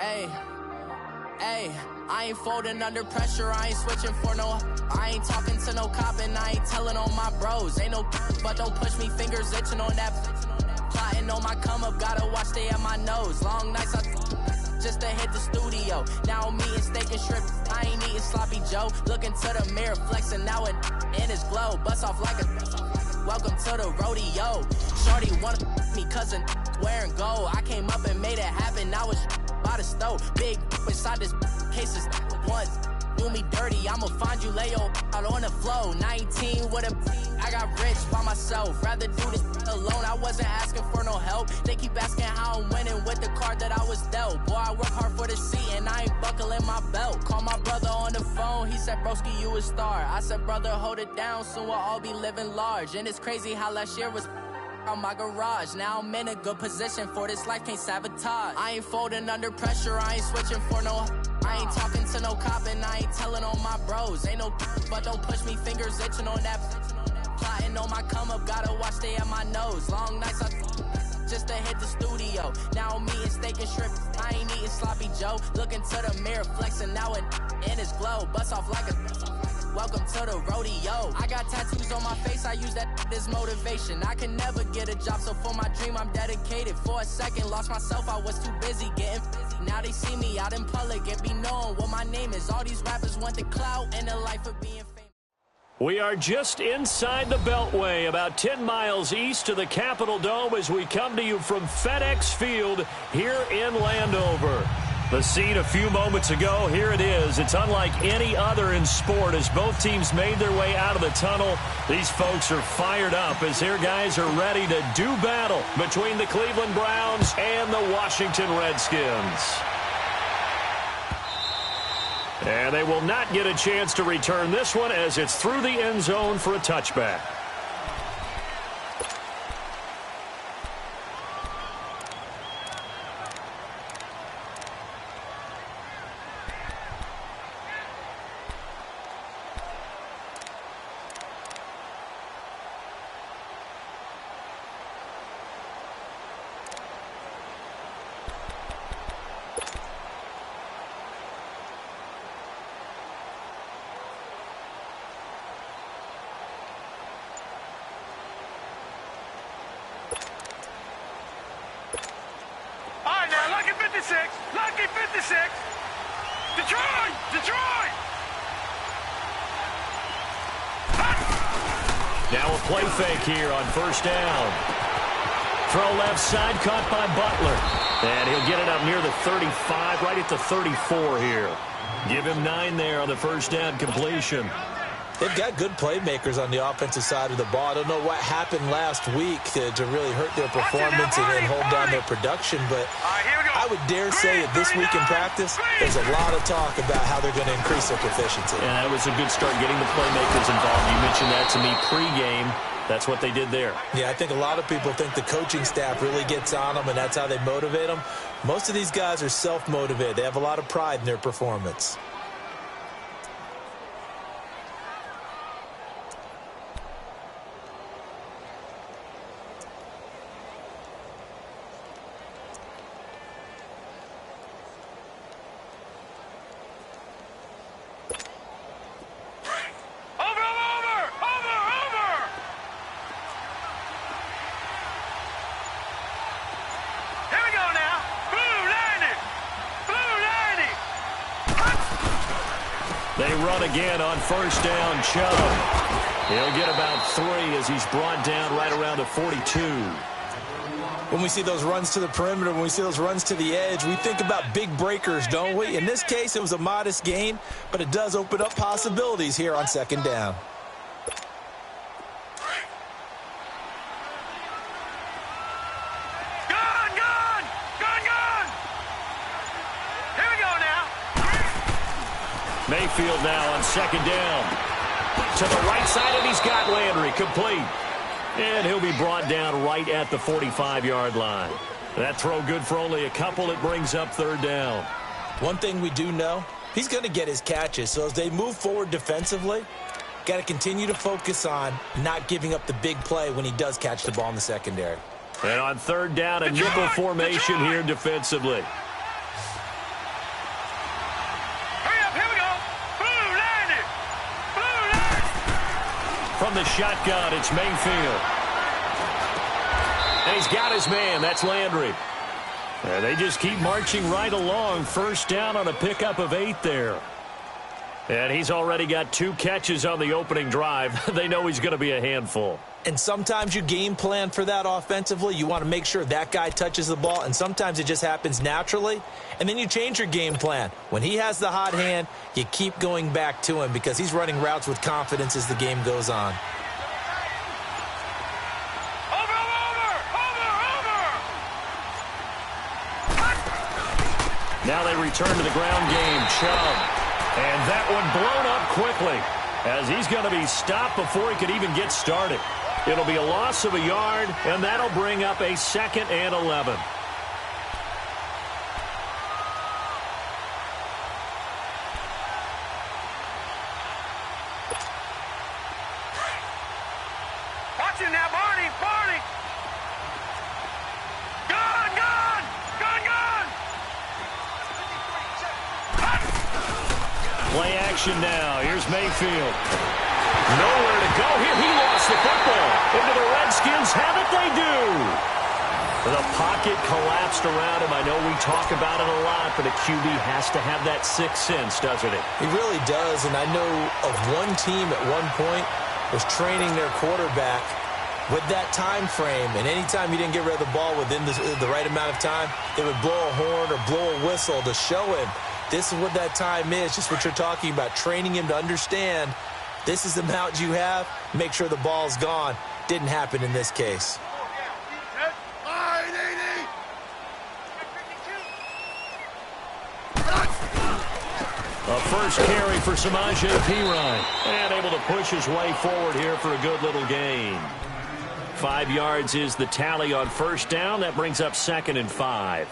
Hey, hey, I ain't folding under pressure, I ain't switching for no. I ain't talking to no cop and I ain't telling on my bros. Ain't no but don't push me, fingers itching on that. Plotting on my come up, gotta watch stay at my nose. Long nights I just to hit the studio. Now I'm eating steak and shrimp, I ain't eating sloppy Joe. Looking to the mirror, flexing now it in his glow. Bust off like a welcome to the rodeo. Shorty wanna me cousin wearing gold. I came up and made it happen, now it's by the stove. Big inside this cases once. Do me dirty, I'ma find you, lay your out on the floor. 19 with a, I got rich by myself. Rather do this alone, I wasn't asking for no help. They keep asking how I'm winning with the card that I was dealt. Boy, I work hard for the seat and I ain't buckling my belt. Call my brother on the phone, he said, broski, you a star. I said, brother, hold it down, soon we'll all be living large. And it's crazy how last year was on my garage. Now I'm in a good position for this life, can't sabotage. I ain't folding under pressure, I ain't switching for no. I ain't talking to no cop and I ain't telling on my bros. Ain't no but don't push me, fingers itching on that. Plotting on my come up, gotta watch stay at my nose. Long nights I just to hit the studio. Now I'm eating steak and shrimp, I ain't eating sloppy Joe. Looking to the mirror, flexing now it in his glow. Bust off like a welcome to the rodeo. I got tattoos on my face, I use that as motivation. I can never get a job, so for my dream I'm dedicated. For a second, lost myself, I was too busy getting busy. Now they see me out in public and be knowing what my name is. All these rappers want the clout and the life of being famous. We are just inside the Beltway, about 10 miles east of the Capitol Dome as we come to you from FedEx Field here in Landover. The scene a few moments ago, here it is. It's unlike any other in sport as both teams made their way out of the tunnel. These folks are fired up as their guys are ready to do battle between the Cleveland Browns and the Washington Redskins. And they will not get a chance to return this one as it's through the end zone for a touchback. Lucky 56. Detroit! Detroit! Now a play fake here on first down. Throw left side, caught by Butler. And he'll get it up near the 35, right at the 34 here. Give him 9 there on the first down completion. They've got good playmakers on the offensive side of the ball. I don't know what happened last week to really hurt their performance and hold down their production, but I would dare say that this week in practice, there's a lot of talk about how they're going to increase their proficiency. And that was a good start getting the playmakers involved. You mentioned that to me pregame. That's what they did there. Yeah, I think a lot of people think the coaching staff really gets on them, and that's how they motivate them. Most of these guys are self-motivated. They have a lot of pride in their performance. They run again on first down, Chubb. He'll get about 3 as he's brought down right around the 42. When we see those runs to the perimeter, when we see those runs to the edge, we think about big breakers, don't we? In this case, it was a modest gain, but it does open up possibilities here on second down. Mayfield now on second down. To the right side, and he's got Landry complete. And he'll be brought down right at the 45-yard line. That throw good for only a couple. It brings up third down. One thing we do know, he's going to get his catches. So as they move forward defensively, got to continue to focus on not giving up the big play when he does catch the ball in the secondary. And on third down, a nickel formation here defensively. from the shotgun. It's Mayfield. And he's got his man. That's Landry. And they just keep marching right along. First down on a pickup of 8 there. And he's already got 2 catches on the opening drive. They know he's going to be a handful. And sometimes you game plan for that offensively. You want to make sure that guy touches the ball, and sometimes it just happens naturally. And then you change your game plan. When he has the hot hand, you keep going back to him because he's running routes with confidence as the game goes on. Now they return to the ground game. Chubb. And that one blown up quickly as he's going to be stopped before he could even get started. It'll be a loss of a yard, and that'll bring up a 2nd and 11. Watch it now, Barney! Barney! Gun! Gun! Gun! Gun! Play action now. Here's Mayfield. Nowhere to go here. He lost the football. Into the Redskins have it. They do. The pocket collapsed around him. I know we talk about it a lot, but a QB has to have that sixth sense, doesn't it? He really does, and I know of one team at one point was training their quarterback with that time frame, and anytime you didn't get rid of the ball within the right amount of time, they would blow a horn or blow a whistle to show him this is what that time is, just what you're talking about, training him to understand this is the amount you have, make sure the ball's gone. Didn't happen in this case. A first carry for Samaje Perine. And able to push his way forward here for a good little gain. 5 yards is the tally on first down. That brings up 2nd and 5.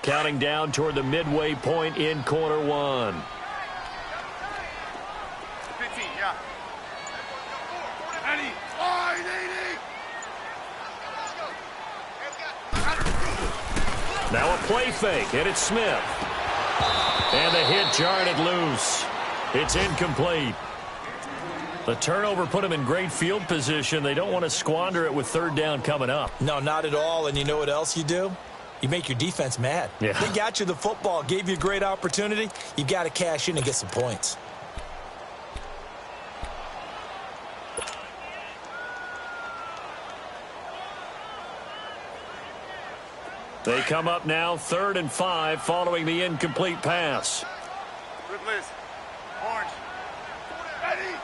Counting down toward the midway point in quarter one. 15, yeah. 80. Now a play fake, and it's Smith. And the hit jarred it loose. It's incomplete. The turnover put them in great field position. They don't want to squander it with 3rd down coming up. No, not at all. And you know what else you do? You make your defense mad. Yeah. They got you the football, gave you a great opportunity. You got to cash in and get some points. They come up now 3rd and 5 following the incomplete pass. Good list. Orange. 80.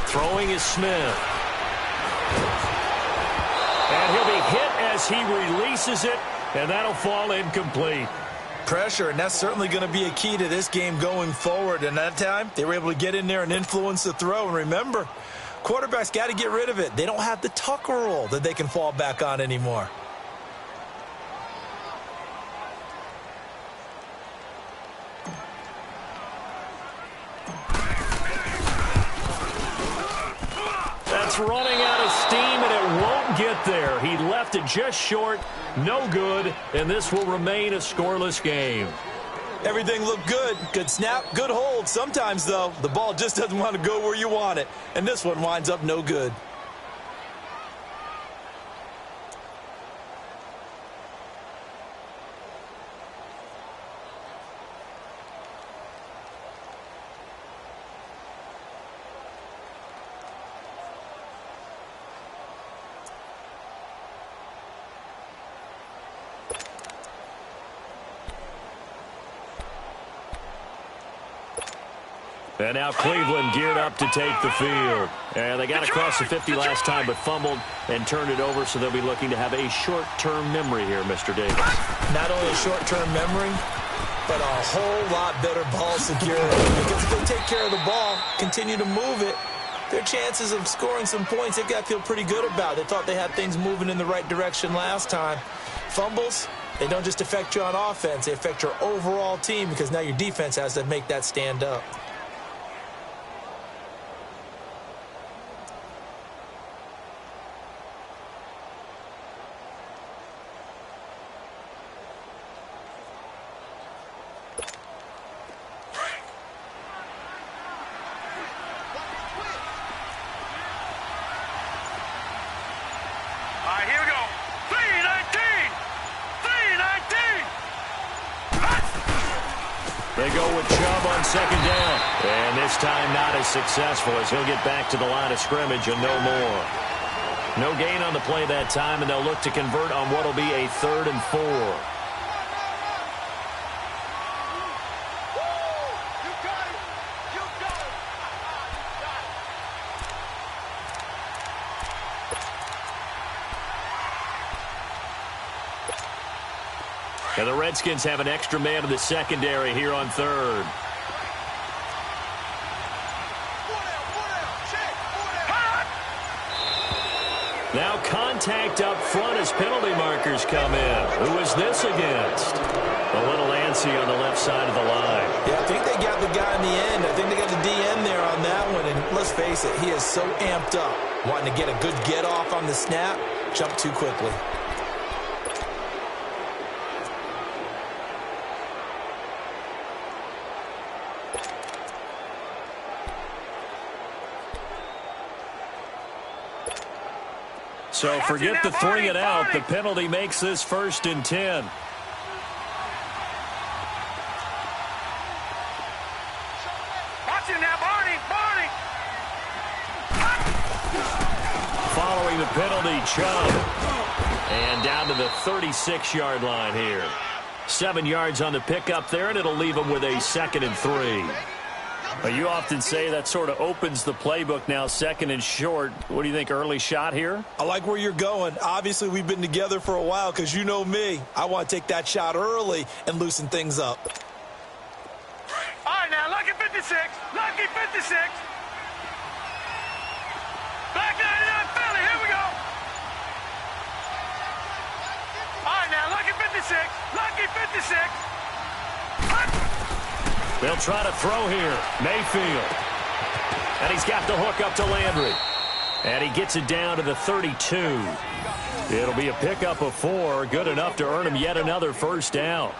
Throwing is Smith. And he'll be hit as he releases it, and that'll fall incomplete. Pressure, and that's certainly going to be a key to this game going forward. And that time, they were able to get in there and influence the throw. And remember, quarterbacks got to get rid of it. They don't have the Tucker rule that they can fall back on anymore. That's running out of steam, and it won't get there. He left it just short, no good, and this will remain a scoreless game. Everything looked good. Good snap, good hold. Sometimes, though, the ball just doesn't want to go where you want it, and this one winds up no good. And now Cleveland geared up to take the field. And they got across the 50 last time, but fumbled and turned it over, so they'll be looking to have a short-term memory here, Mr. Davis. Not only a short-term memory, but a whole lot better ball security. Because if they take care of the ball, continue to move it, their chances of scoring some points, they've got to feel pretty good about. They thought they had things moving in the right direction last time. Fumbles, they don't just affect you on offense, they affect your overall team because now your defense has to make that stand up. They go with Chubb on second down. And this time not as successful as he'll get back to the line of scrimmage and no more. No gain on the play that time, and they'll look to convert on what will be a 3rd and 4. And the Redskins have an extra man in the secondary here on 3rd. Now contact up front as penalty markers come in. Who is this against? A little antsy on the left side of the line. Yeah, I think they got the guy in the end. I think they got the DN there on that one. And let's face it, he is so amped up, wanting to get a good get off on the snap, jump too quickly. So forget the 3 and out. The penalty makes this 1st and 10. Watching now, Barney. Following the penalty, Chubb. And down to the 36-yard line here. 7 yards on the pickup there, and it'll leave him with a 2nd and 3. Well, you often say that sort of opens the playbook now, 2nd and short. What do you think, early shot here? I like where you're going. Obviously, we've been together for a while because you know me. I want to take that shot early and loosen things up. All right, now, lucky 56. Lucky 56. Back 99, Philly. Here we go. All right, now, lucky 56. Lucky 56. They'll try to throw here. Mayfield. And he's got the hook up to Landry. And he gets it down to the 32. It'll be a pickup of 4. Good enough to earn him yet another 1st down.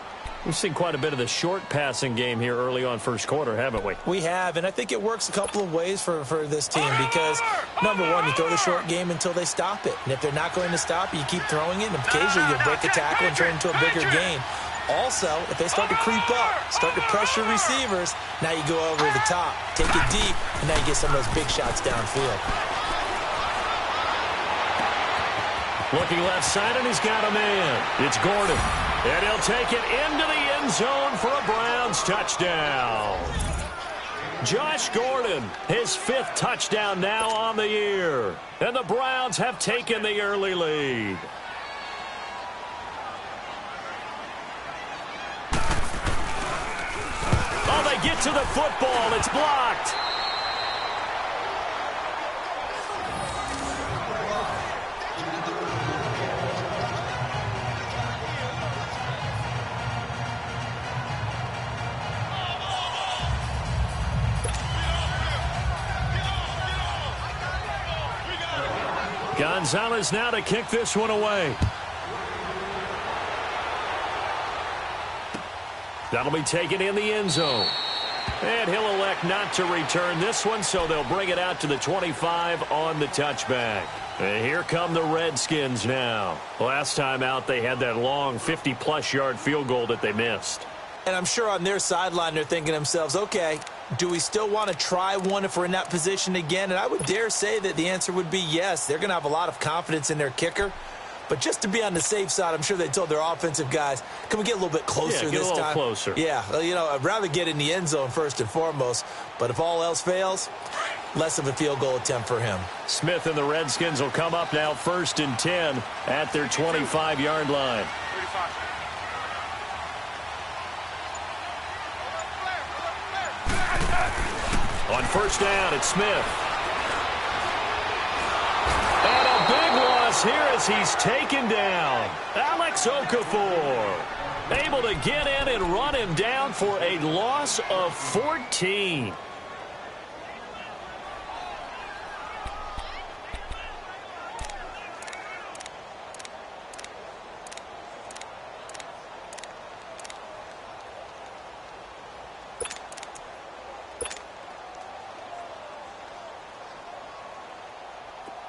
We've seen quite a bit of the short passing game here early on 1st quarter, haven't we? We have, and I think it works a couple of ways for this team because, number one, you throw the short game until they stop it. And if they're not going to stop it, you keep throwing it, and occasionally you'll break a tackle and turn it into a bigger gain. Also, if they start to creep up, start to pressure receivers, now you go over the top, take it deep, and now you get some of those big shots downfield. Looking left side, and he's got a man. It's Gordon. And he'll take it into the end zone for a Browns touchdown. Josh Gordon, his 5th touchdown now on the year. And the Browns have taken the early lead. Oh, they get to the football. It's blocked. Gonzalez now to kick this one away. That'll be taken in the end zone. And he'll elect not to return this one, so they'll bring it out to the 25 on the touchback. And here come the Redskins now. Last time out, they had that long 50-plus yard field goal that they missed. And I'm sure on their sideline they're thinking to themselves, okay, do we still want to try one if we're in that position again? And I would dare say that the answer would be yes. They're going to have a lot of confidence in their kicker. But just to be on the safe side, I'm sure they told their offensive guys, can we get a little bit closer this time? Yeah, get a little closer. Yeah, you know, I'd rather get in the end zone first and foremost. But if all else fails, less of a field goal attempt for him. Smith and the Redskins will come up now 1st and 10 at their 25-yard line. On 1st down, it's Smith. And a big loss here as he's taken down. Alex Okafor able to get in and run him down for a loss of 14.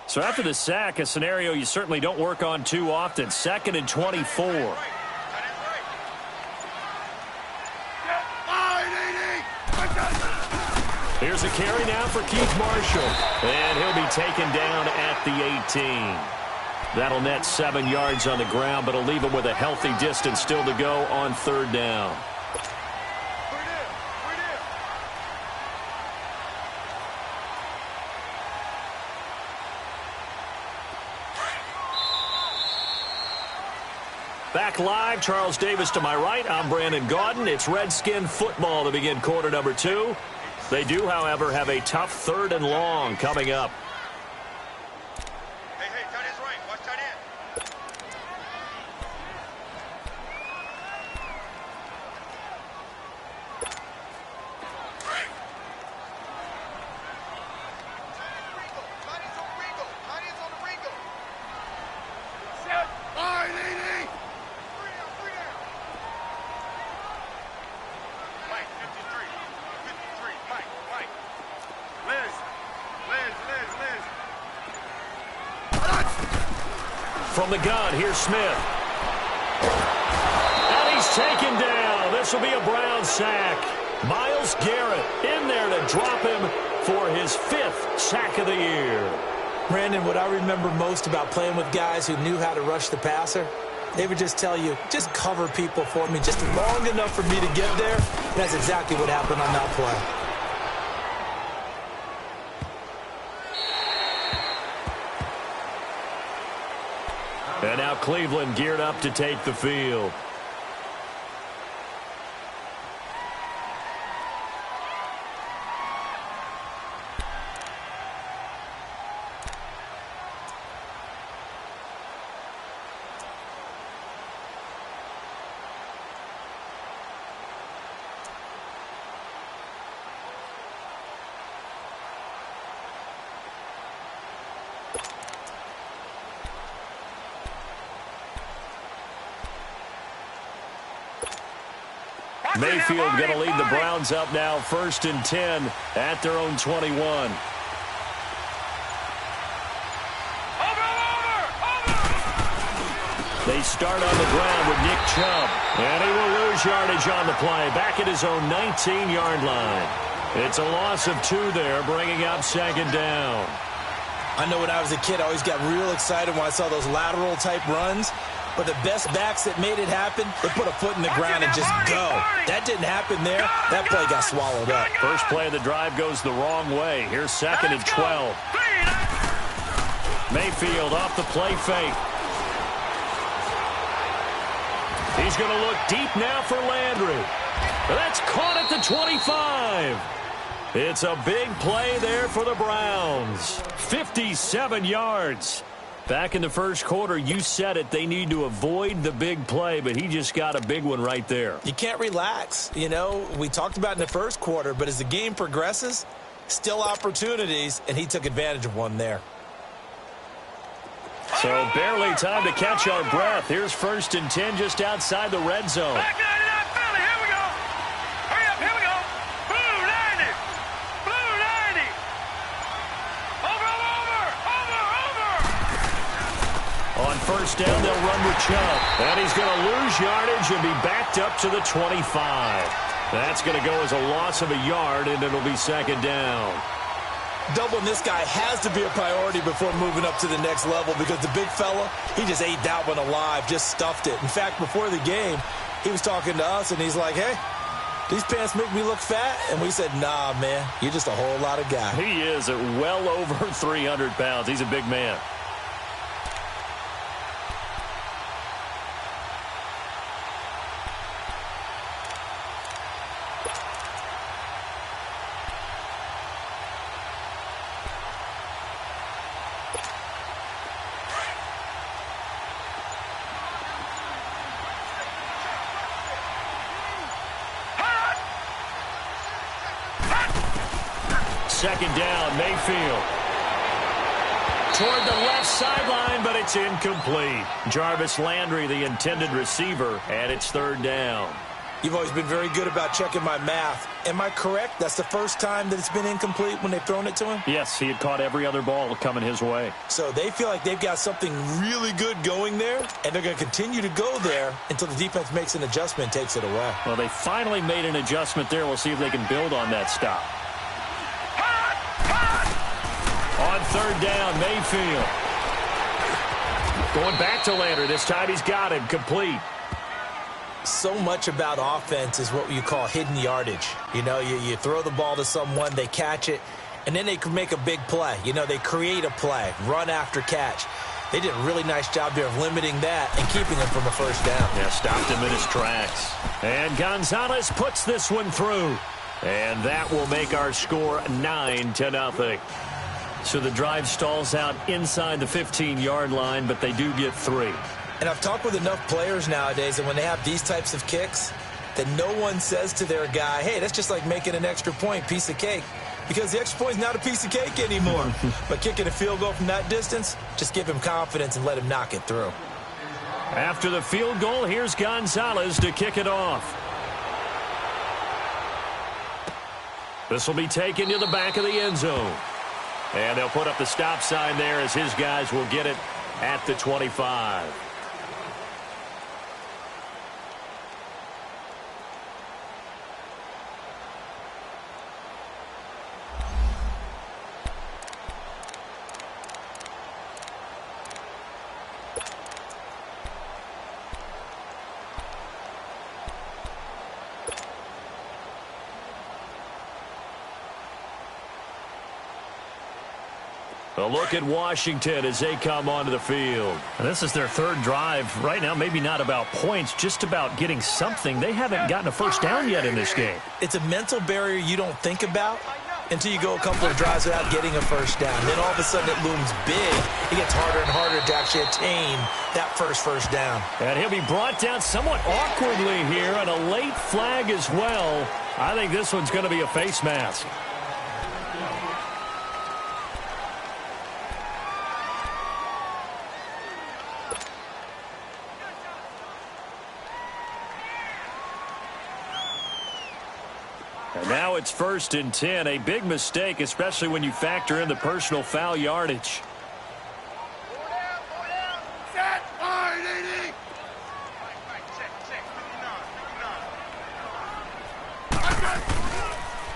So after the sack, a scenario you certainly don't work on too often. 2nd and 24. There's a carry now for Keith Marshall. And he'll be taken down at the 18. That'll net 7 yards on the ground, but it'll leave him with a healthy distance still to go on third down. Back live, Charles Davis to my right. I'm Brandon Gaudin. It's Redskin football to begin quarter number 2. They do, however, have a tough third and long coming up. Hey, tight end's right. Watch tight end. Set. All right, AD. Mike, 53. 53. Mike. Liz. From the gun, here's Smith. And he's taken down. This will be a Brown sack. Myles Garrett in there to drop him for his 5th sack of the year. Brandon, what I remember most about playing with guys who knew how to rush the passer, they would just tell you, just cover people for me just long enough for me to get there. That's exactly what happened on that play. And now Cleveland geared up to take the field. Mayfield going to lead the Browns up now, 1st and 10 at their own 21. They start on the ground with Nick Chubb. And he will lose yardage on the play, back at his own 19-yard line. It's a loss of 2 there, bringing up 2nd down. I know when I was a kid, I always got real excited when I saw those lateral-type runs. But the best backs that made it happen, they put a foot in the ground and just go. That didn't happen there. That play got swallowed up. First play of the drive goes the wrong way. Here's 2nd and 12. Mayfield off the play fake. He's going to look deep now for Landry. That's caught at the 25. It's a big play there for the Browns. 57 yards. Back in the first quarter, you said it, they need to avoid the big play, but he just got a big one right there. You can't relax. You know, we talked about in the first quarter, but as the game progresses, still opportunities, and he took advantage of one there. So barely time to catch our breath. Here's 1st and 10 just outside the red zone. Back out of that Philly. Here we go. Hurry up. Here we go. Blue 90. Blue 90. Over. On 1st down, they'll run with Chubb. And he's going to lose yardage and be backed up to the 25. That's going to go as a loss of a yard, and it'll be 2nd down. Doubling this guy has to be a priority before moving up to the next level because the big fella, he just ate that one alive, just stuffed it. In fact, before the game, he was talking to us, and he's like, hey, these pants make me look fat. And we said, nah, man, you're just a whole lot of guy. He is at well over 300 pounds. He's a big man. Second down, Mayfield. Toward the left sideline, but it's incomplete. Jarvis Landry, the intended receiver, and it's 3rd down. You've always been very good about checking my math. Am I correct? That's the first time that it's been incomplete when they've thrown it to him? Yes, he had caught every other ball coming his way. So they feel like they've got something really good going there, and they're going to continue to go there until the defense makes an adjustment and takes it away. Well, they finally made an adjustment there. We'll see if they can build on that stop. On third down, Mayfield. Going back to Landry. This time he's got him complete. So much about offense is what you call hidden yardage. You know, you throw the ball to someone, they catch it, and then they can make a big play. You know, they create a play, run after catch. They did a really nice job there of limiting that and keeping him from a first down. Yeah, stopped him in his tracks. And Gonzalez puts this one through. And that will make our score 9-0. So the drive stalls out inside the 15-yard line, but they do get 3. And I've talked with enough players nowadays that when they have these types of kicks, that no one says to their guy, hey, that's just like making an extra point, piece of cake. Because the extra point is not a piece of cake anymore. But kicking a field goal from that distance, just give him confidence and let him knock it through. After the field goal, here's Gonzalez to kick it off. This will be taken to the back of the end zone. And they'll put up the stop sign there as his guys will get it at the 25. A look at Washington as they come onto the field. And this is their third drive. Right now, maybe not about points, just about getting something. They haven't gotten a first down yet in this game. It's a mental barrier you don't think about until you go a couple of drives without getting a first down. Then all of a sudden it looms big. It gets harder and harder to actually attain that first down. And he'll be brought down somewhat awkwardly here, and a late flag as well. I think this one's going to be a face mask. And now it's 1st and 10, a big mistake, especially when you factor in the personal foul yardage. Set, line, 80.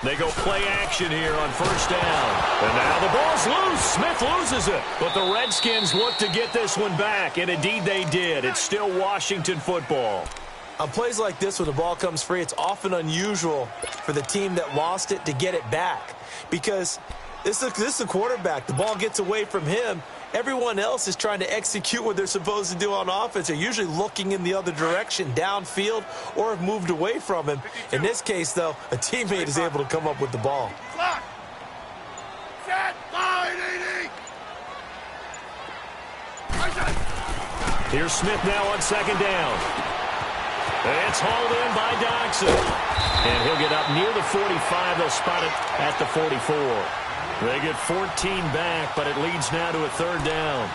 They go play action here on 1st down. And now the ball's loose. Smith loses it. But the Redskins look to get this one back, and indeed they did. It's still Washington football. On plays like this where the ball comes free, it's often unusual for the team that lost it to get it back. Because this is the quarterback. The ball gets away from him. Everyone else is trying to execute what they're supposed to do on offense. They're usually looking in the other direction, downfield, or have moved away from him. In this case, though, a teammate is able to come up with the ball. Clock. Set, line, 80. Here's Smith now on 2nd down. It's hauled in by Doxson. And he'll get up near the 45. They'll spot it at the 44. They get 14 back, but it leads now to a 3rd down.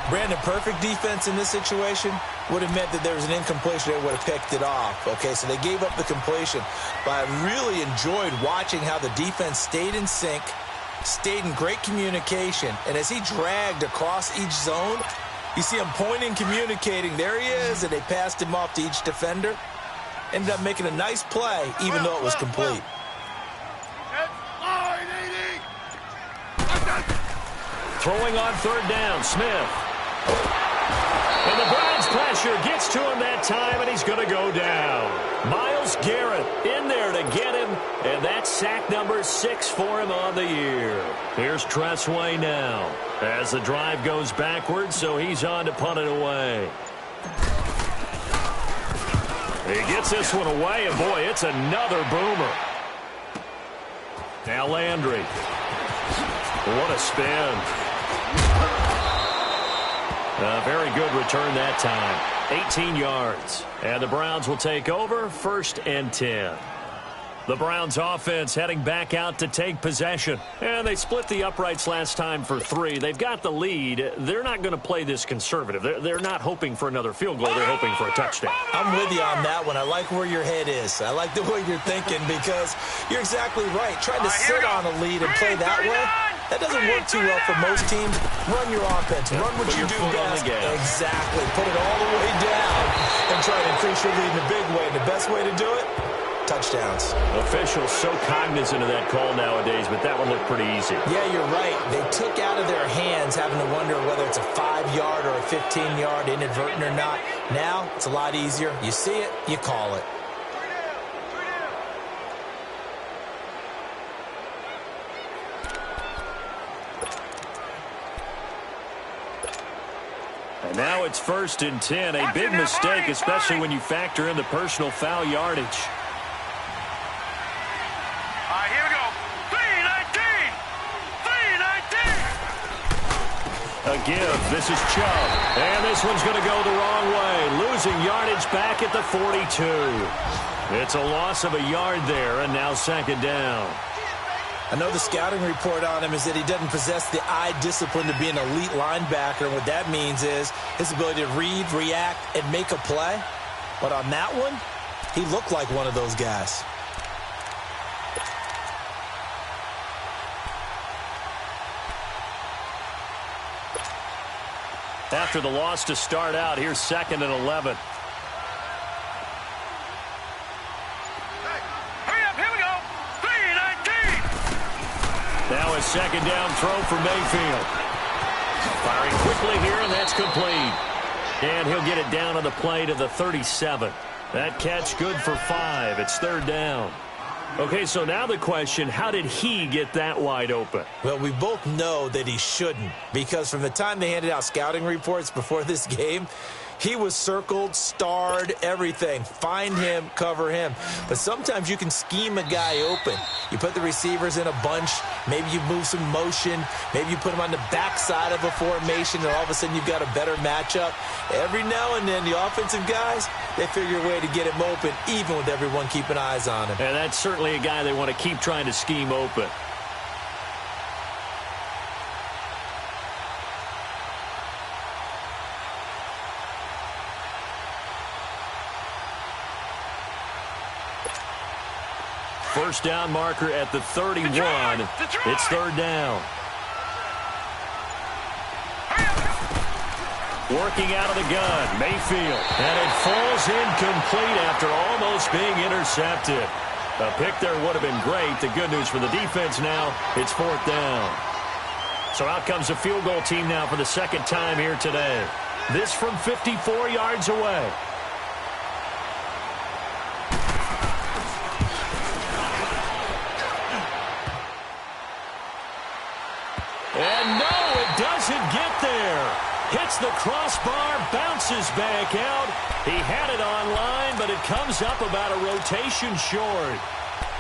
Brandon, perfect defense in this situation would have meant that there was an incompletion. They would have picked it off. Okay, so they gave up the completion. But I really enjoyed watching how the defense stayed in sync, stayed in great communication. And as he dragged across each zone, you see him pointing, communicating. There he is, and they passed him off to each defender. Ended up making a nice play, even though it was complete. Throwing on 3rd down, Smith. And the Browns pressure gets to him that time, and he's going to go down. Myles Garrett in there to get him, and that's sack number 6 for him on the year. Here's Tressway now as the drive goes backwards, so he's on to punt it away. He gets this one away, and boy, it's another boomer. Now Landry. What a spin. A very good return that time. 18 yards. And the Browns will take over 1st and 10. The Browns offense heading back out to take possession. And they split the uprights last time for 3. They've got the lead. They're not going to play this conservative. They're not hoping for another field goal. They're hoping for a touchdown. I'm with you on that one. I like where your head is. I like the way you're thinking because you're exactly right. Trying to sit on a lead and play that way, that doesn't work too well for most teams. Run your offense. Run what you do best. Exactly. Put it all the way down and try to increase your lead in a big way. And the best way to do it, touchdowns. Officials so cognizant of that call nowadays, but that one looked pretty easy. Yeah, you're right. They took out of their hands having to wonder whether it's a 5-yard or a 15-yard inadvertent or not. Now, it's a lot easier. You see it, you call it. And now it's 1st and 10. A big mistake, especially when you factor in the personal foul yardage. All right, here we go. 319! 319! A give. This is Chubb. And this one's going to go the wrong way. Losing yardage back at the 42. It's a loss of a yard there, and now 2nd down. I know the scouting report on him is that he doesn't possess the eye discipline to be an elite linebacker. And what that means is his ability to read, react, and make a play. But on that one, he looked like one of those guys. After the loss to start out, here's 2nd and 11. Now a 2nd down throw for Mayfield. Firing quickly here, and that's complete. And he'll get it down on the play to the 37. That catch good for 5. It's 3rd down. Okay, so now the question, how did he get that wide open? Well, we both know that he shouldn't, because from the time they handed out scouting reports before this game, he was circled, starred, everything. Find him, cover him. But sometimes you can scheme a guy open. You put the receivers in a bunch. Maybe you move some motion. Maybe you put them on the backside of a formation, and all of a sudden you've got a better matchup. Every now and then, the offensive guys, they figure a way to get him open, even with everyone keeping eyes on him. And that's certainly a guy they want to keep trying to scheme open. First down marker at the 31. It's 3rd down. Working out of the gun, Mayfield. And it falls incomplete after almost being intercepted. A pick there would have been great. The good news for the defense now, it's 4th down. So out comes a field goal team now for the 2nd time here today. This from 54 yards away. And no, it doesn't get there. Hits the crossbar, bounces back out. He had it on line, but it comes up about a rotation short.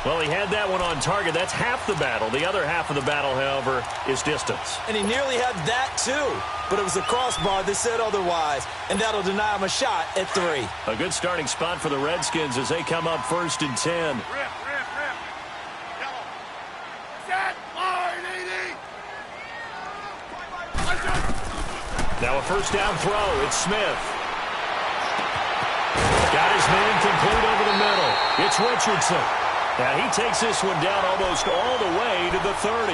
Well, he had that one on target. That's half the battle. The other half of the battle, however, is distance. And he nearly had that, too. But it was the crossbar that said otherwise, and that'll deny him a shot at 3. A good starting spot for the Redskins as they come up 1st and 10. Rip. Yellow. Set. Line, 80. Now a 1st down throw. It's Smith. Got his man complete over the middle. It's Richardson. Now he takes this one down almost all the way to the 30.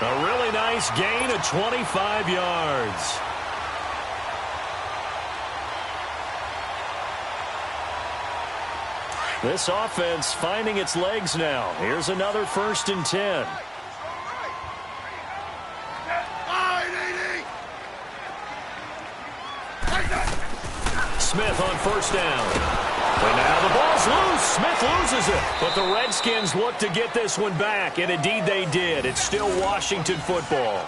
A really nice gain of 25 yards. This offense finding its legs now. Here's another 1st and 10. Smith on 1st down. And now the ball's loose. Smith loses it. But the Redskins look to get this one back, and indeed they did. It's still Washington football.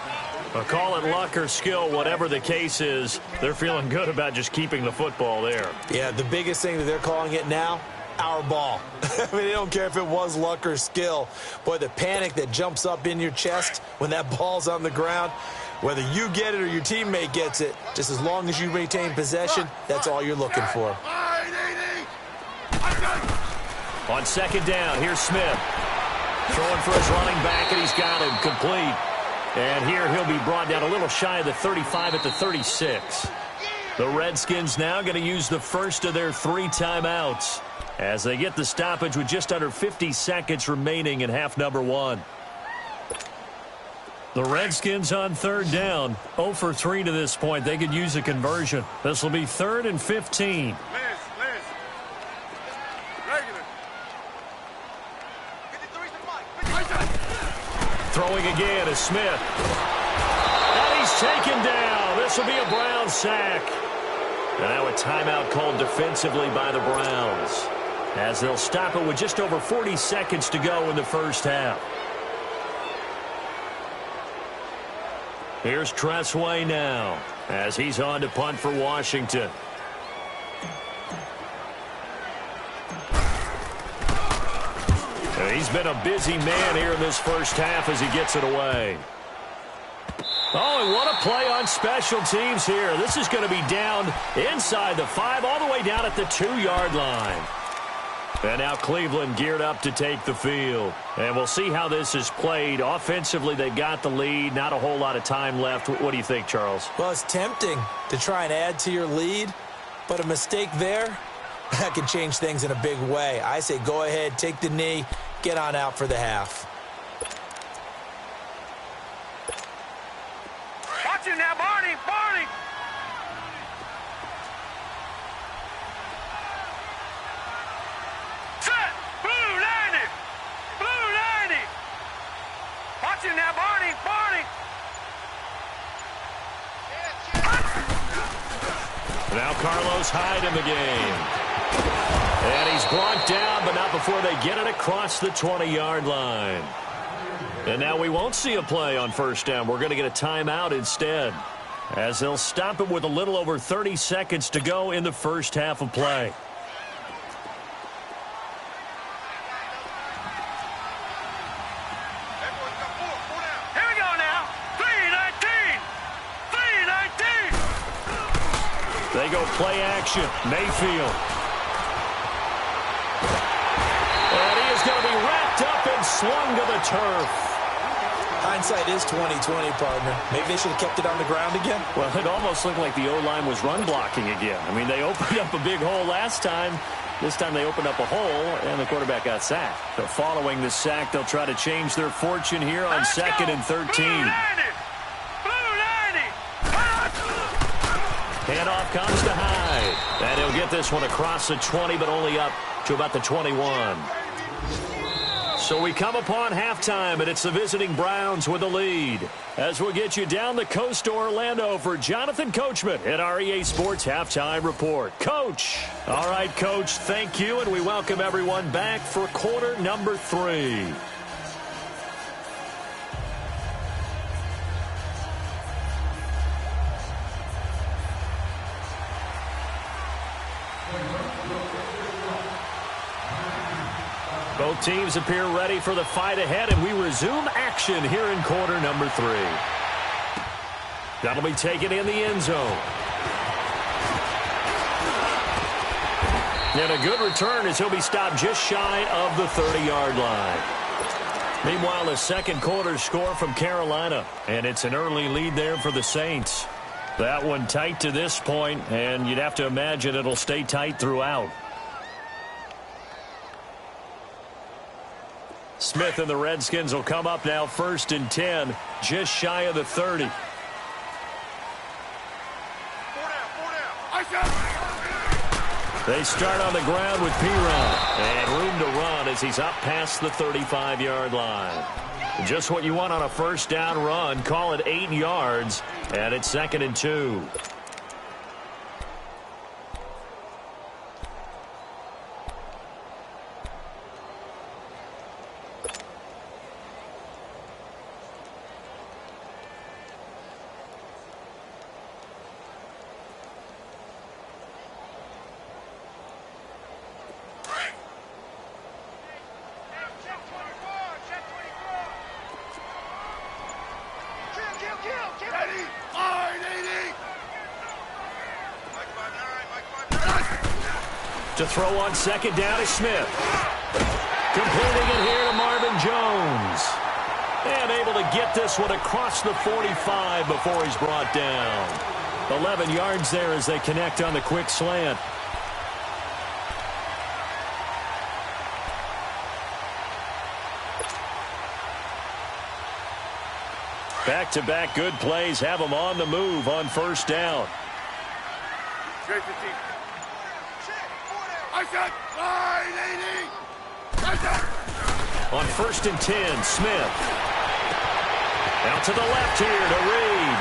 Call it luck or skill, whatever the case is, they're feeling good about just keeping the football there. Yeah, the biggest thing that they're calling it now, our ball. I mean, they don't care if it was luck or skill. Boy, the panic that jumps up in your chest when that ball's on the ground, whether you get it or your teammate gets it, just as long as you retain possession, that's all you're looking for. On 2nd down, here's Smith. Throwing for his running back, and he's got him complete. And here he'll be brought down a little shy of the 35 at the 36. The Redskins now going to use the first of their 3 timeouts as they get the stoppage with just under 50 seconds remaining in half number 1. The Redskins on 3rd down, 0 for 3 to this point. They could use a conversion. This will be 3rd and 15. to Smith. And he's taken down. This will be a Browns sack. And now a timeout called defensively by the Browns, as they'll stop it with just over 40 seconds to go in the first half. Here's Tressway now, as he's on to punt for Washington. He's been a busy man here in this first half as he gets it away. Oh, and what a play on special teams here. This is going to be down inside the 5, all the way down at the 2-yard line. And now Cleveland geared up to take the field. And we'll see how this is played. Offensively, they got the lead. Not a whole lot of time left. What do you think, Charles? Well, it's tempting to try and add to your lead, but a mistake there, that can change things in a big way. I say go ahead, take the knee, get on out for the half. Watch it now, Barney, Barney. Set, blue 90, blue 90. Watch it now, Barney, Barney. Now Carlos Hyde in the game. And he's brought down, but not before they get it across the 20-yard line. And now we won't see a play on first down. We're going to get a timeout instead, as they'll stop it with a little over 30 seconds to go in the first half of play. Here we go now. 319, 319. They go play action. Mayfield. And he is going to be wrapped up and slung to the turf. Hindsight is 20/20, partner. Maybe they should have kept it on the ground again. Well, it almost looked like the O-line was run blocking again. I mean, they opened up a big hole last time. This time they opened up a hole, and the quarterback got sacked. So following the sack, they'll try to change their fortune here on 2nd and 13. Blue 90, blue 90. Handoff comes to Hyde. And he'll get this one across the 20, but only up to about the 21. So we come upon halftime, and it's the visiting Browns with the lead. As we'll get you down the coast to Orlando for Jonathan Coachman at our EA Sports Halftime Report. Coach. All right, Coach, thank you, and we welcome everyone back for quarter number 3. Both teams appear ready for the fight ahead, and we resume action here in quarter number 3. That'll be taken in the end zone. And a good return as he'll be stopped just shy of the 30-yard line. Meanwhile, the second quarter score from Carolina, and it's an early lead there for the Saints. That one tight to this point, and you'd have to imagine it'll stay tight throughout. Smith and the Redskins will come up now 1st and 10, just shy of the 30. They start on the ground with Piron, and room to run as he's up past the 35-yard line. Just what you want on a first down run. Call it 8 yards, and it's 2nd and 2. To throw on 2nd down is Smith. Completing it here to Marvin Jones. And able to get this one across the 45 before he's brought down. 11 yards there as they connect on the quick slant. Back-to-back good plays have them on the move on first down. On 1st and 10, Smith. Out to the left here to Reed.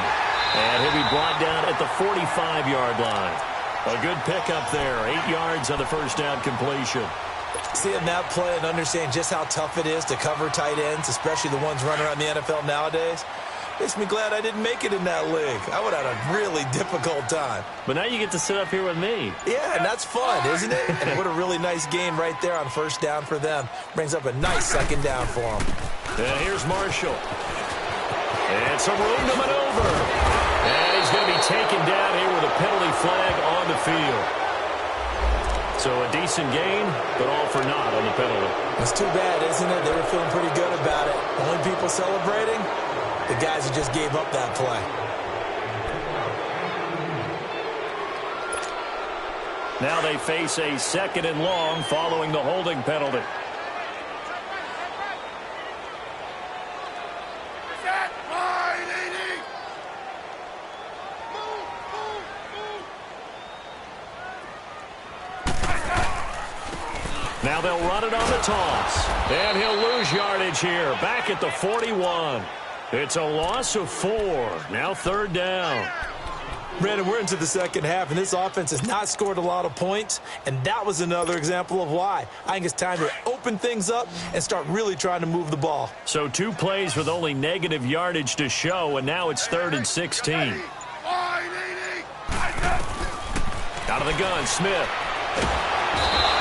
And he'll be brought down at the 45-yard line. A good pickup there. 8 yards on the first down completion. Seeing that play and understanding just how tough it is to cover tight ends, especially the ones running around the NFL nowadays, makes me glad I didn't make it in that league. I would have had a really difficult time. But now you get to sit up here with me. Yeah, and that's fun, isn't it? And what a really nice game right there on first down for them. Brings up a nice second down for them. And here's Marshall. And some room to maneuver. And he's going to be taken down here with a penalty flag on the field. So a decent gain, but all for naught on the penalty. It's too bad, isn't it? They were feeling pretty good about it. Only people celebrating, the guys who just gave up that play. Now they face a 2nd and long following the holding penalty. Now they'll run it on the toss. And he'll lose yardage here. Back at the 41. It's a loss of 4. Now 3rd down. Brandon, we're into the second half, and this offense has not scored a lot of points, and that was another example of why. I think it's time to open things up and start really trying to move the ball. So 2 plays with only negative yardage to show, and now it's 3rd and 16. Out of the gun, Smith.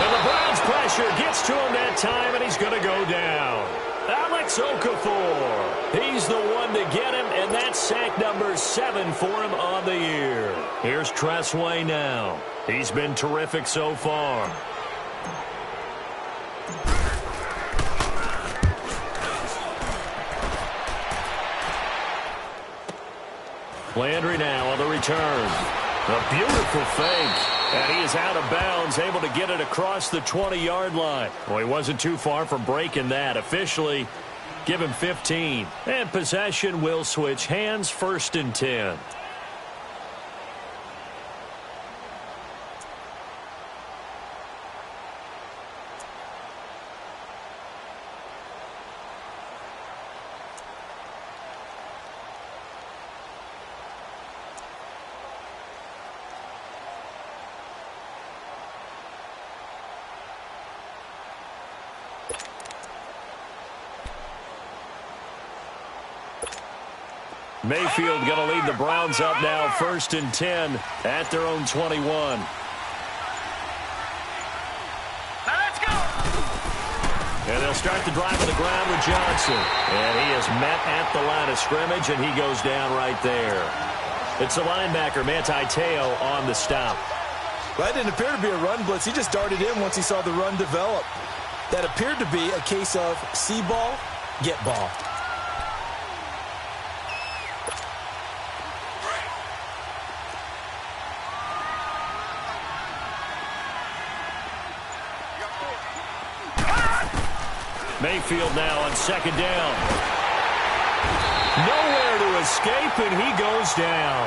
And the Browns pressure gets to him that time, and he's going to go down. Alex Okafor. He's the one to get him, and that's sack number 7 for him on the year. Here's Tressway now. He's been terrific so far. Landry now on the return. A beautiful fake. And he is out of bounds, able to get it across the 20-yard line. Well, he wasn't too far from breaking that. Officially, give him 15. And possession will switch hands, 1st and 10. Mayfield going to lead the Browns up now, 1st and 10 at their own 21. Now let's go. And they'll start the drive on the ground with Johnson. And he is met at the line of scrimmage, and he goes down right there. It's the linebacker, Manti Te'o, on the stop. Well, that didn't appear to be a run blitz. He just darted in once he saw the run develop. That appeared to be a case of see ball, get ball. Mayfield now on 2nd down. Nowhere to escape, and he goes down.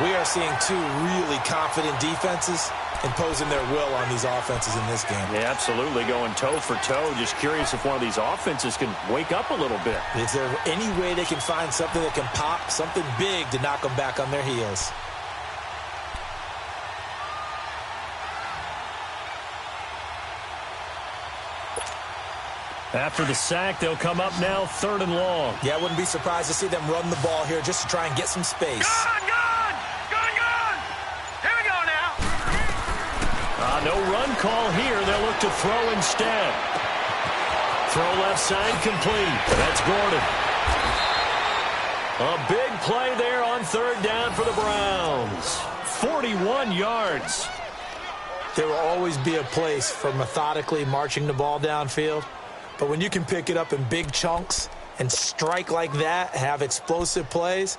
We are seeing 2 really confident defenses imposing their will on these offenses in this game. Yeah, absolutely, going toe for toe. Just curious if one of these offenses can wake up a little bit. Is there any way they can find something that can pop, something big to knock them back on their heels? After the sack, they'll come up now 3rd and long. Yeah, I wouldn't be surprised to see them run the ball here just to try and get some space. Gone! Here we go now. No run call here. They'll look to throw instead. Throw left side complete. That's Gordon. A big play there on 3rd down for the Browns. 41 yards. There will always be a place for methodically marching the ball downfield. But when you can pick it up in big chunks and strike like that, have explosive plays,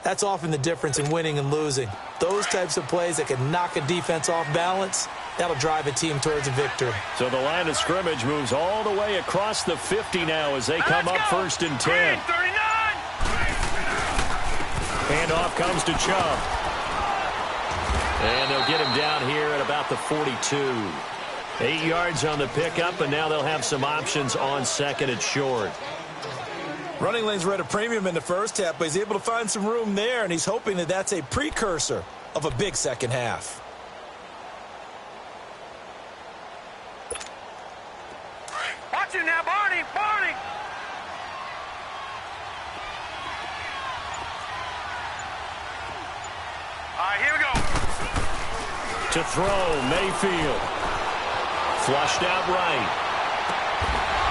that's often the difference in winning and losing. Those types of plays that can knock a defense off balance, that'll drive a team towards a victory. So the line of scrimmage moves all the way across the 50 now as they come up 1st and 10. 39. Handoff comes to Chubb. And they'll get him down here at about the 42. 8 yards on the pickup, and now they'll have some options on 2nd and short. Running lanes were at a premium in the first half, but he's able to find some room there, and he's hoping that that's a precursor of a big second half. Watch it now, Barney! Barney! All right, here we go. To throw, Mayfield. Flushed out right.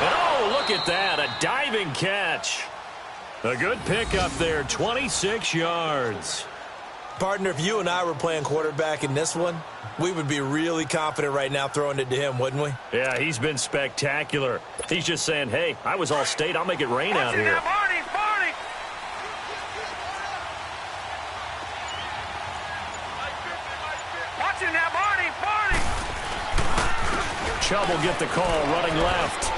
And oh, look at that, a diving catch. A good pick up there, 26 yards. Partner, if you and I were playing quarterback in this one, we would be really confident right now throwing it to him, wouldn't we? Yeah, he's been spectacular. He's just saying, hey, I was all state, I'll make it rain out here. Now, Barney, Barney. Watch it now, Barney, Barney. Chubb will get the call running left.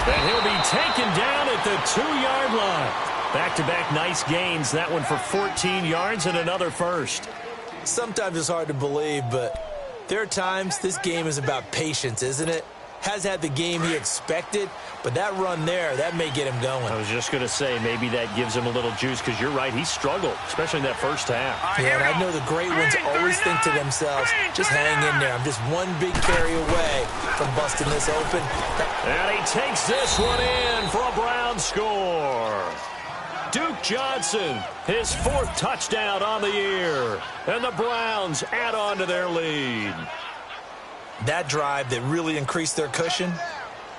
And he'll be taken down at the 2-yard line. Back-to-back nice gains. That one for 14 yards and another first. Sometimes it's hard to believe, but there are times this game is about patience, isn't it? Has had the game he expected, but that run there, that may get him going. I was just going to say, maybe that gives him a little juice, because you're right, he struggled, especially in that first half. Yeah, and I know the great ones always think to themselves, just hang in there. I'm just one big carry away from busting this open. And he takes this one in for a Brown score. Duke Johnson, his 4th touchdown on the year. And the Browns add on to their lead. That drive that really increased their cushion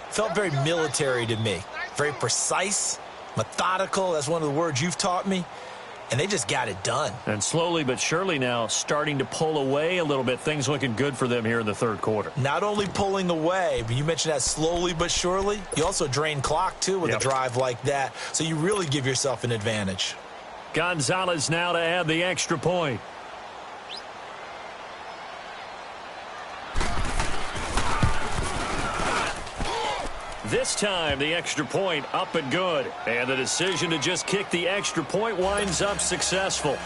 felt very military to me. Very precise, methodical. That's one of the words you've taught me. And they just got it done. And slowly but surely now starting to pull away a little bit. Things looking good for them here in the third quarter. Not only pulling away, but you mentioned that slowly but surely. You also drain clock, too, with a drive like that. So you really give yourself an advantage. Gonzalez now to add the extra point. This time, the extra point up and good. And the decision to just kick the extra point winds up successful.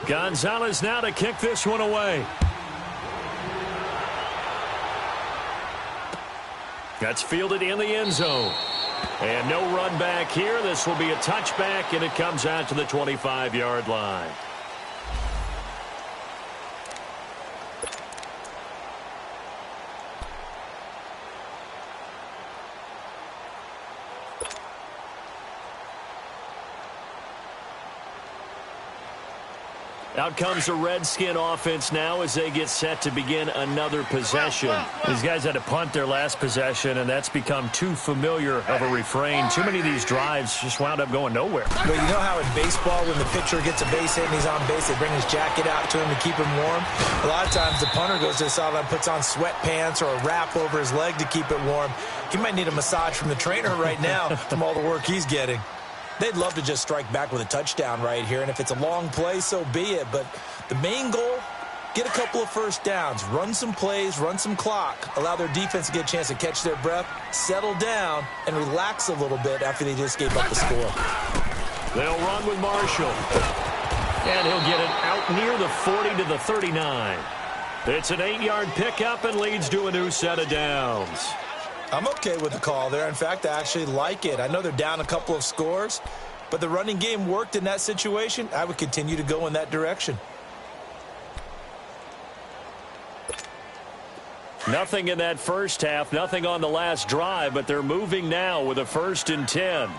Gonzalez now to kick this one away. That's fielded in the end zone. And no run back here. This will be a touchback, and it comes out to the 25-yard line. Out comes the Redskin offense now as they get set to begin another possession. These guys had to punt their last possession, and that's become too familiar of a refrain. Too many of these drives just wound up going nowhere. But you know how in baseball, when the pitcher gets a base hit and he's on base, they bring his jacket out to him to keep him warm? A lot of times the punter goes to the sideline, puts on sweatpants or a wrap over his leg to keep it warm. He might need a massage from the trainer right now from all the work he's getting. They'd love to just strike back with a touchdown right here, and if it's a long play, so be it. But the main goal, get a couple of first downs, run some plays, run some clock, allow their defense to get a chance to catch their breath, settle down, and relax a little bit after they just gave up the score. They'll run with Marshall. And he'll get it out near the 40 to the 39. It's an 8-yard pickup and leads to a new set of downs. I'm okay with the call there. In fact, I actually like it. I know they're down a couple of scores, but the running game worked in that situation. I would continue to go in that direction. Nothing in that first half, nothing on the last drive, but they're moving now with a 1st and 10.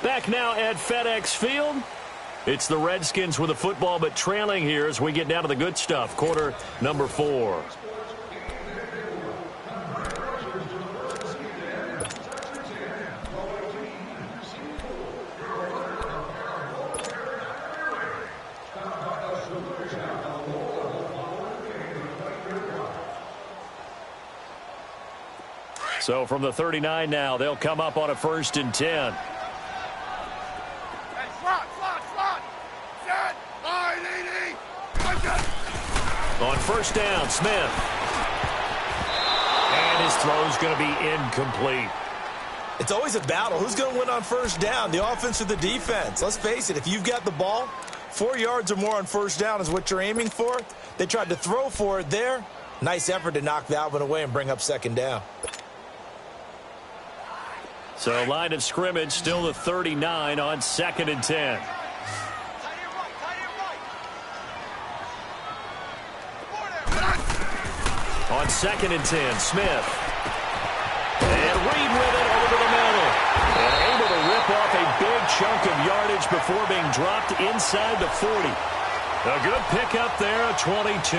Back now at FedEx Field. It's the Redskins with the football, but trailing here as we get down to the good stuff. Quarter number 4. So from the 39 now, they'll come up on a 1st and 10. On 1st down, Smith. And his throw's going to be incomplete. It's always a battle. Who's going to win on 1st down, the offense or the defense? Let's face it, if you've got the ball, 4 yards or more on first down is what you're aiming for. They tried to throw for it there. Nice effort to knock that one away and bring up second down. So line of scrimmage still the 39 on 2nd and 10. On 2nd and 10, Smith. And Reed with it over to the middle. And able to rip off a big chunk of yardage before being dropped inside the 40. A good pickup there, a 22.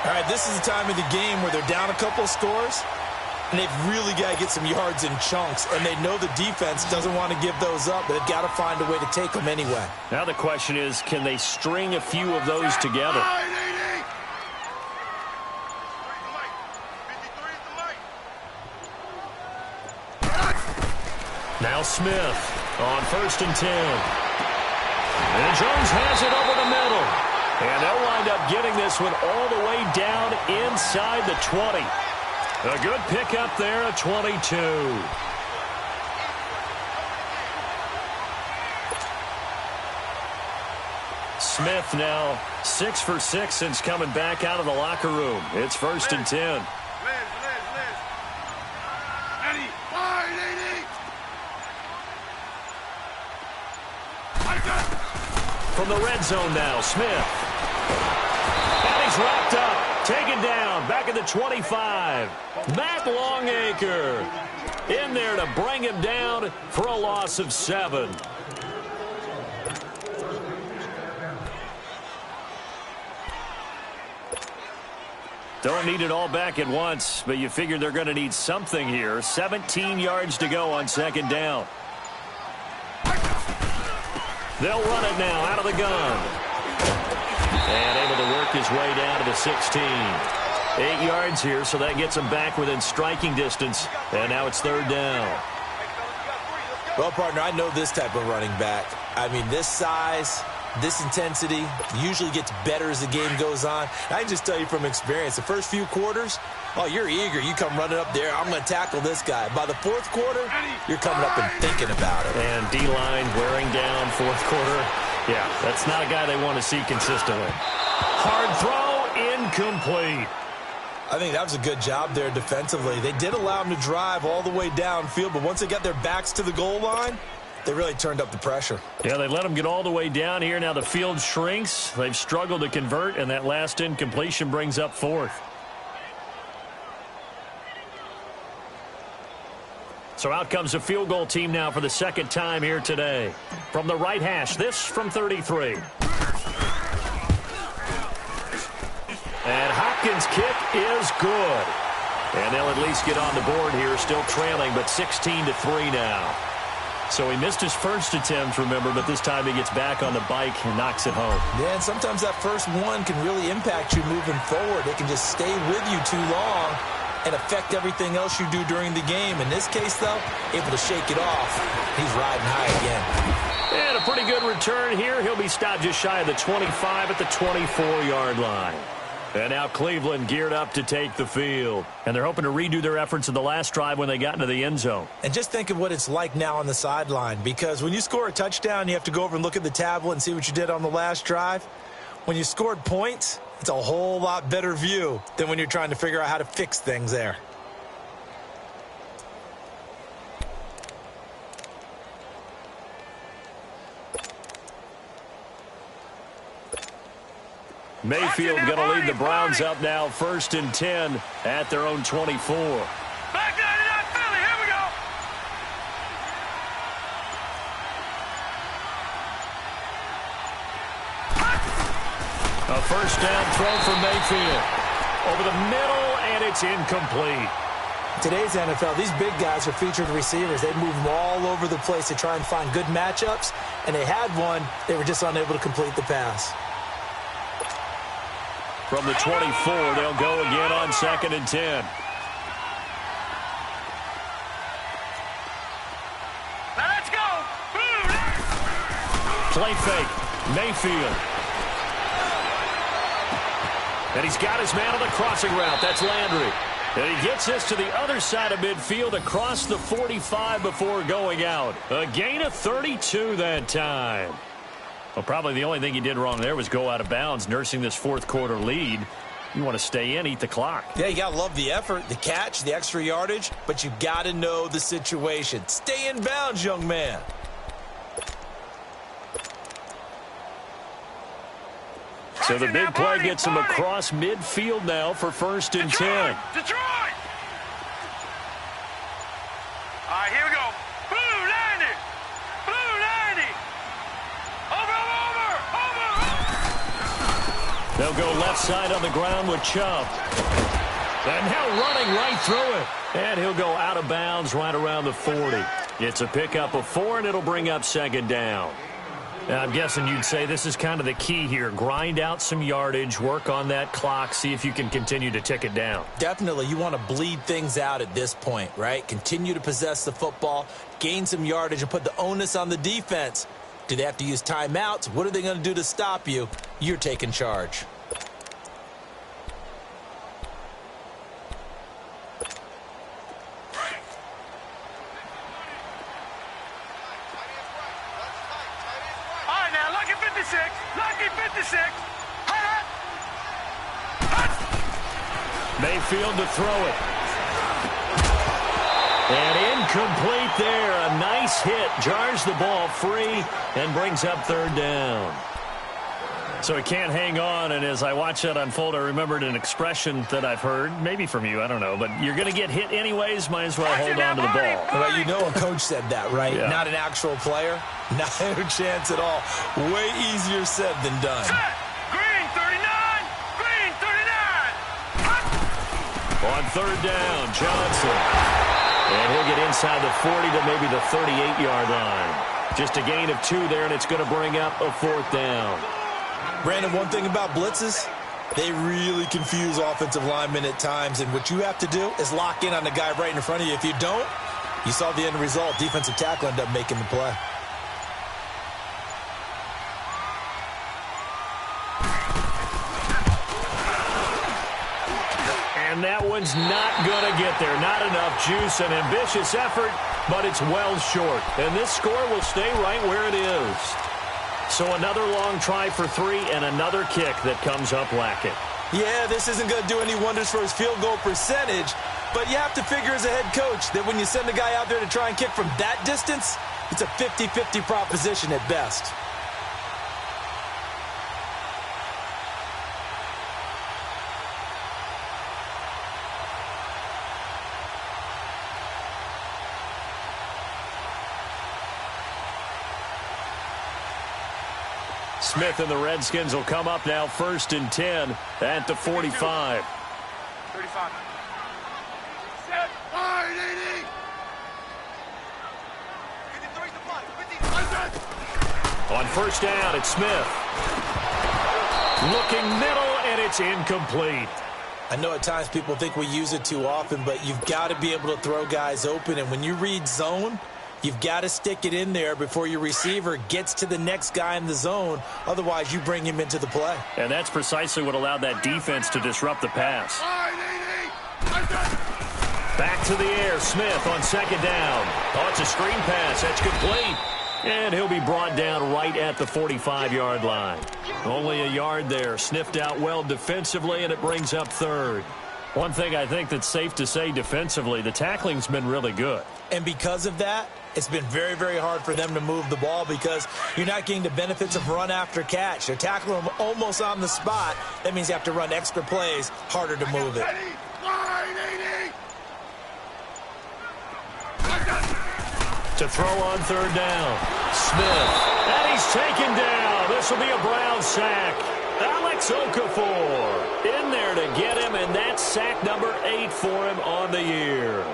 All right, this is the time of the game where they're down a couple of scores, and they've really got to get some yards in chunks, and they know the defense doesn't want to give those up, but they've got to find a way to take them anyway. Now the question is, can they string a few of those together? Now Smith on 1st and 10. And Jones has it over the middle. And they'll wind up getting this one all the way down inside the 20. A good pickup there, a 22. Smith now 6 for 6 since coming back out of the locker room. It's 1st and 10. From the red zone now, Smith. And he's wrapped up, taken down, back at the 25. Matt Longacre in there to bring him down for a loss of 7. Don't need it all back at once, but you figure they're going to need something here. 17 yards to go on 2nd down. They'll run it now out of the gun. And able to work his way down to the 16. 8 yards here, so that gets him back within striking distance. And now it's 3rd down. Well, partner, I know this type of running back. I mean, this size, this intensity usually gets better as the game goes on. I can just tell you from experience, the first few quarters, oh, you're eager. You come running up there, I'm going to tackle this guy. By the 4th quarter, you're coming up and thinking about it. And D-line wearing down 4th quarter. Yeah, that's not a guy they want to see consistently. Hard throw, incomplete. I think that was a good job there defensively. They did allow him to drive all the way downfield, but once they got their backs to the goal line, they really turned up the pressure. Yeah, they let them get all the way down here. Now the field shrinks. They've struggled to convert, and that last incompletion brings up 4th. So out comes a field goal team now for the 2nd time here today. From the right hash, this from 33. And Hopkins' kick is good. And they'll at least get on the board here, still trailing, but 16-3 now. So he missed his first attempt, remember, but this time he gets back on the bike and knocks it home. Yeah, and sometimes that first one can really impact you moving forward. It can just stay with you too long and affect everything else you do during the game. In this case, though, able to shake it off. He's riding high again. And a pretty good return here. He'll be stopped just shy of the 25 at the 24-yard line. And now Cleveland geared up to take the field. And they're hoping to redo their efforts in the last drive when they got into the end zone. And just think of what it's like now on the sideline, because when you score a touchdown, you have to go over and look at the tablet and see what you did on the last drive. When you scored points, it's a whole lot better view than when you're trying to figure out how to fix things there. Mayfield going to lead the Browns up now, 1st and 10 at their own 24. Back 99 Philly, here we go. A 1st down throw for Mayfield. Over the middle, and it's incomplete. Today's NFL, these big guys are featured receivers. They move them all over the place to try and find good matchups, and they had one. They were just unable to complete the pass. From the 24, they'll go again on 2nd and 10. Let's go. Play fake. Mayfield. And he's got his man on the crossing route. That's Landry. And he gets this to the other side of midfield across the 45 before going out. A gain of 32 that time. Well, probably the only thing he did wrong there was go out of bounds, nursing this fourth quarter lead. You want to stay in, eat the clock. Yeah, you got to love the effort, the catch, the extra yardage, but you got to know the situation. Stay in bounds, young man. So the big play gets him across midfield now for 1st and 10. Detroit! All right, here we go. Blue 90! Blue 90! Over! They'll go left side on the ground with Chubb. And now running right through it. And he'll go out of bounds right around the 40. It's a pickup of 4, and it'll bring up 2nd down. Now, I'm guessing you'd say this is kind of the key here. Grind out some yardage, work on that clock, see if you can continue to tick it down. Definitely. You want to bleed things out at this point, right? Continue to possess the football, gain some yardage, and put the onus on the defense. Do they have to use timeouts? What are they going to do to stop you? You're taking charge. Lucky 56. Mayfield to throw it. And incomplete there. A nice hit. Jars the ball free and brings up 3rd down. So he can't hang on, and as I watch that unfold, I remembered an expression that I've heard, maybe from you, I don't know, but you're going to get hit anyways, might as well hold on to the ball. Well, you know a coach said that, right? Yeah. Not an actual player. Not a chance at all. Way easier said than done. Green 39! Green 39! On 3rd down, Johnson. And he'll get inside the 40 to maybe the 38-yard line. Just a gain of 2 there, and it's going to bring up a 4th down. Brandon, one thing about blitzes, they really confuse offensive linemen at times, and what you have to do is lock in on the guy right in front of you. If you don't, you saw the end result. Defensive tackle ended up making the play. And that one's not going to get there. Not enough juice, an ambitious effort, but it's well short. And this score will stay right where it is. So another long try for 3 and another kick that comes up lacking. Yeah, this isn't going to do any wonders for his field goal percentage, but you have to figure as a head coach that when you send a guy out there to try and kick from that distance, it's a 50-50 proposition at best. Smith and the Redskins will come up now 1st and 10 at the 45. 35. On 1st down, it's Smith. Looking middle, and it's incomplete. I know at times people think we use it too often, but you've got to be able to throw guys open. And when you read zone, you've got to stick it in there before your receiver gets to the next guy in the zone. Otherwise, you bring him into the play. And that's precisely what allowed that defense to disrupt the pass. Back to the air. Smith on 2nd down. Oh, it's a screen pass. That's complete. And he'll be brought down right at the 45-yard line. Only a yard there. Sniffed out well defensively, and it brings up 3rd. One thing I think that's safe to say defensively, the tackling's been really good. And because of that, it's been very, very hard for them to move the ball because you're not getting the benefits of run after catch. They're tackling them almost on the spot. That means you have to run extra plays, harder to move it. To throw on 3rd down. Smith. And he's taken down. This will be a Brown sack. Alex Okafor in there to get him, and that's sack number 8 for him on the year.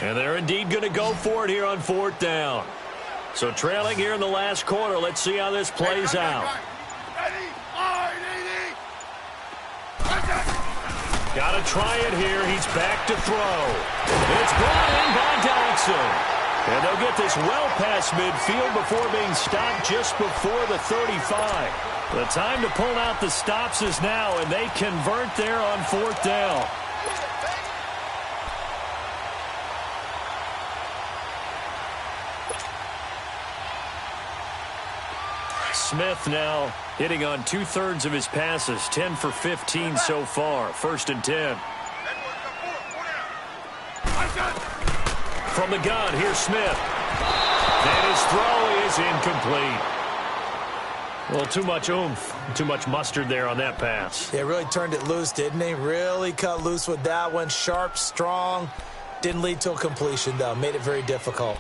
And they're indeed going to go for it here on 4th down. So trailing here in the last quarter. Let's see how this plays out. Got to try it here. He's back to throw. It's brought in by Dodson. And they'll get this well past midfield before being stopped just before the 35. The time to pull out the stops is now, and they convert there on 4th down. Smith now hitting on 2/3 of his passes, 10 for 15 so far. 1st and 10. From the gun, here's Smith. And his throw is incomplete. Well, too much oomph, too much mustard there on that pass. Yeah, really turned it loose, didn't he? Really cut loose with that one. Sharp, strong. Didn't lead to a completion, though. Made it very difficult.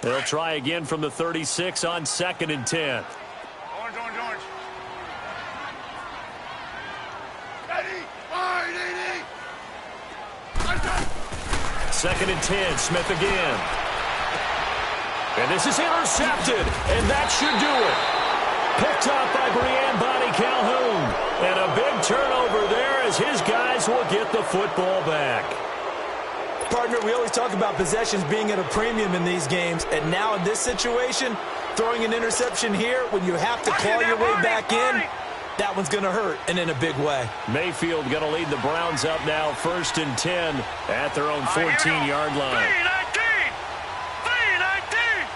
They'll try again from the 36 on 2nd and 10. Orange. 2nd and 10, Smith again. And this is intercepted, and that should do it. Picked up by Brian Bonnie Calhoun. And a big turnover there as his guys will get the football back. Partner, we always talk about possessions being at a premium in these games, and now in this situation, throwing an interception here when you have to claw your way back in, that one's going to hurt, and in a big way. Mayfield going to lead the Browns up now, 1st and 10 at their own 14-yard line. 3-19.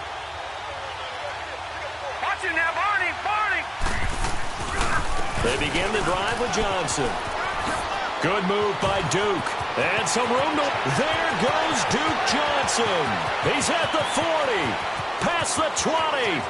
Watch it now, Barney. They begin the drive with Johnson. Good move by Duke. And some room to... There goes Duke Johnson. He's at the 40. Past the 20.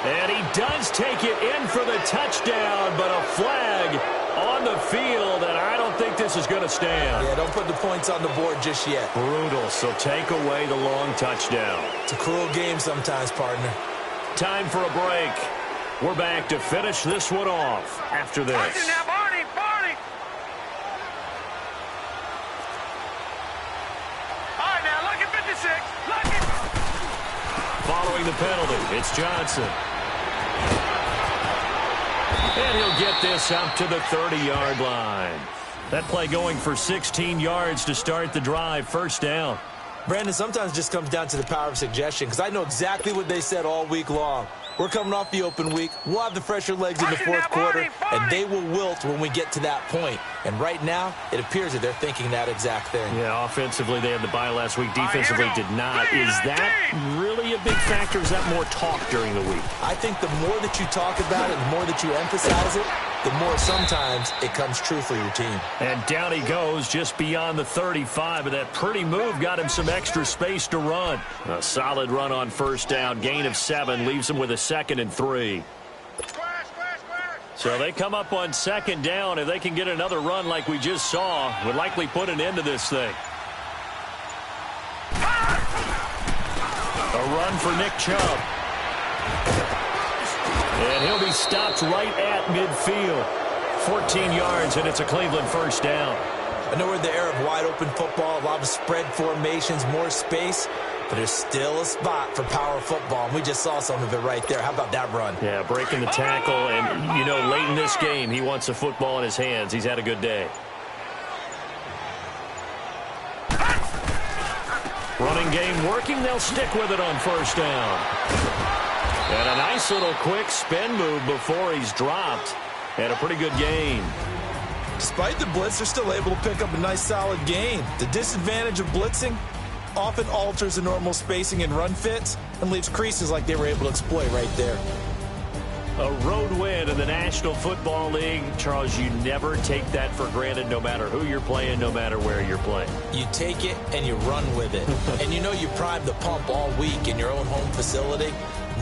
And he does take it in for the touchdown, but a flag on the field, and I don't think this is going to stand. Yeah, don't put the points on the board just yet. Brutal, so take away the long touchdown. It's a cruel game sometimes, partner. Time for a break. We're back to finish this one off after this. Watch it now, Barney. All right, now, look at 56. Look at... Following the penalty, it's Johnson. And he'll get this up to the 30-yard line. That play going for 16 yards to start the drive. 1st down. Brandon, sometimes it just comes down to the power of suggestion, because I know exactly what they said all week long. We're coming off the open week. We'll have the fresher legs in the 4th quarter, and they will wilt when we get to that point. And right now, it appears that they're thinking that exact thing. Yeah, offensively, they had the bye last week. Defensively, did not. Is that really a big factor? Is that more talk during the week? I think the more that you talk about it, the more that you emphasize it, the more sometimes it comes true for your team. And down he goes just beyond the 35, but that pretty move got him some extra space to run. A solid run on 1st down. Gain of 7 leaves him with a 2nd and 3. So they come up on 2nd down. If they can get another run like we just saw, would likely put an end to this thing. A run for Nick Chubb. And he'll be stopped right at midfield. 14 yards, and it's a Cleveland 1st down. I know we're in the era of wide-open football, a lot of spread formations, more space, but there's still a spot for power football, and we just saw some of it right there. How about that run? Yeah, breaking the tackle, and, you know, late in this game, he wants the football in his hands. He's had a good day. Running game working. They'll stick with it on 1st down. And a nice little quick spin move before he's dropped. And a pretty good gain. Despite the blitz, they're still able to pick up a nice solid gain. The disadvantage of blitzing often alters the normal spacing and run fits and leaves creases like they were able to exploit right there. A road win in the National Football League. Charles, you never take that for granted, no matter who you're playing, no matter where you're playing. You take it and you run with it. And you know you primed the pump all week in your own home facility.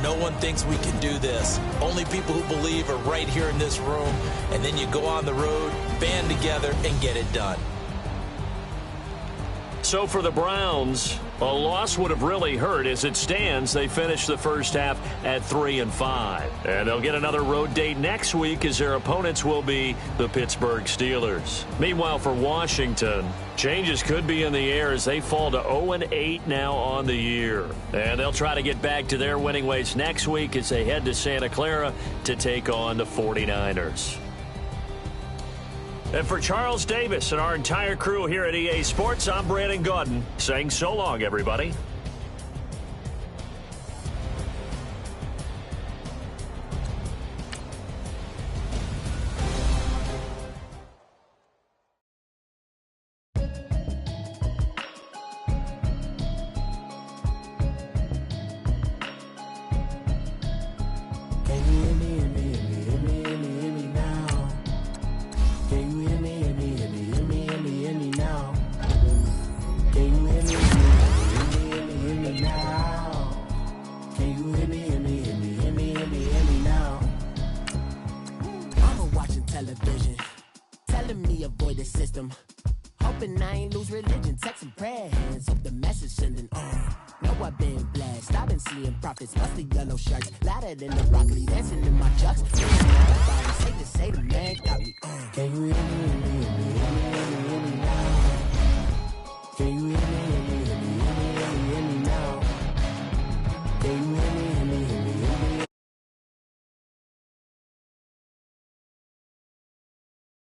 No one thinks we can do this. Only people who believe are right here in this room. And then you go on the road, band together, and get it done. So for the Browns, a loss would have really hurt. As it stands, they finished the 1st half at 3-5. And they'll get another road date next week as their opponents will be the Pittsburgh Steelers. Meanwhile, for Washington, changes could be in the air as they fall to 0-8 now on the year. And they'll try to get back to their winning ways next week as they head to Santa Clara to take on the 49ers. And for Charles Davis and our entire crew here at EA Sports, I'm Brandon Gaudin saying so long, everybody. Television, telling me avoid the system. Hoping I ain't lose religion, texting prayer hands, hope the message sending on. Know I've been blessed, I've been seeing prophets, bust the yellow shirts, louder than the broccoli, dancing in my chucks. Safe to say the man got me on. Can you hear me, hear me, hear me, hear me now? Can you hear me?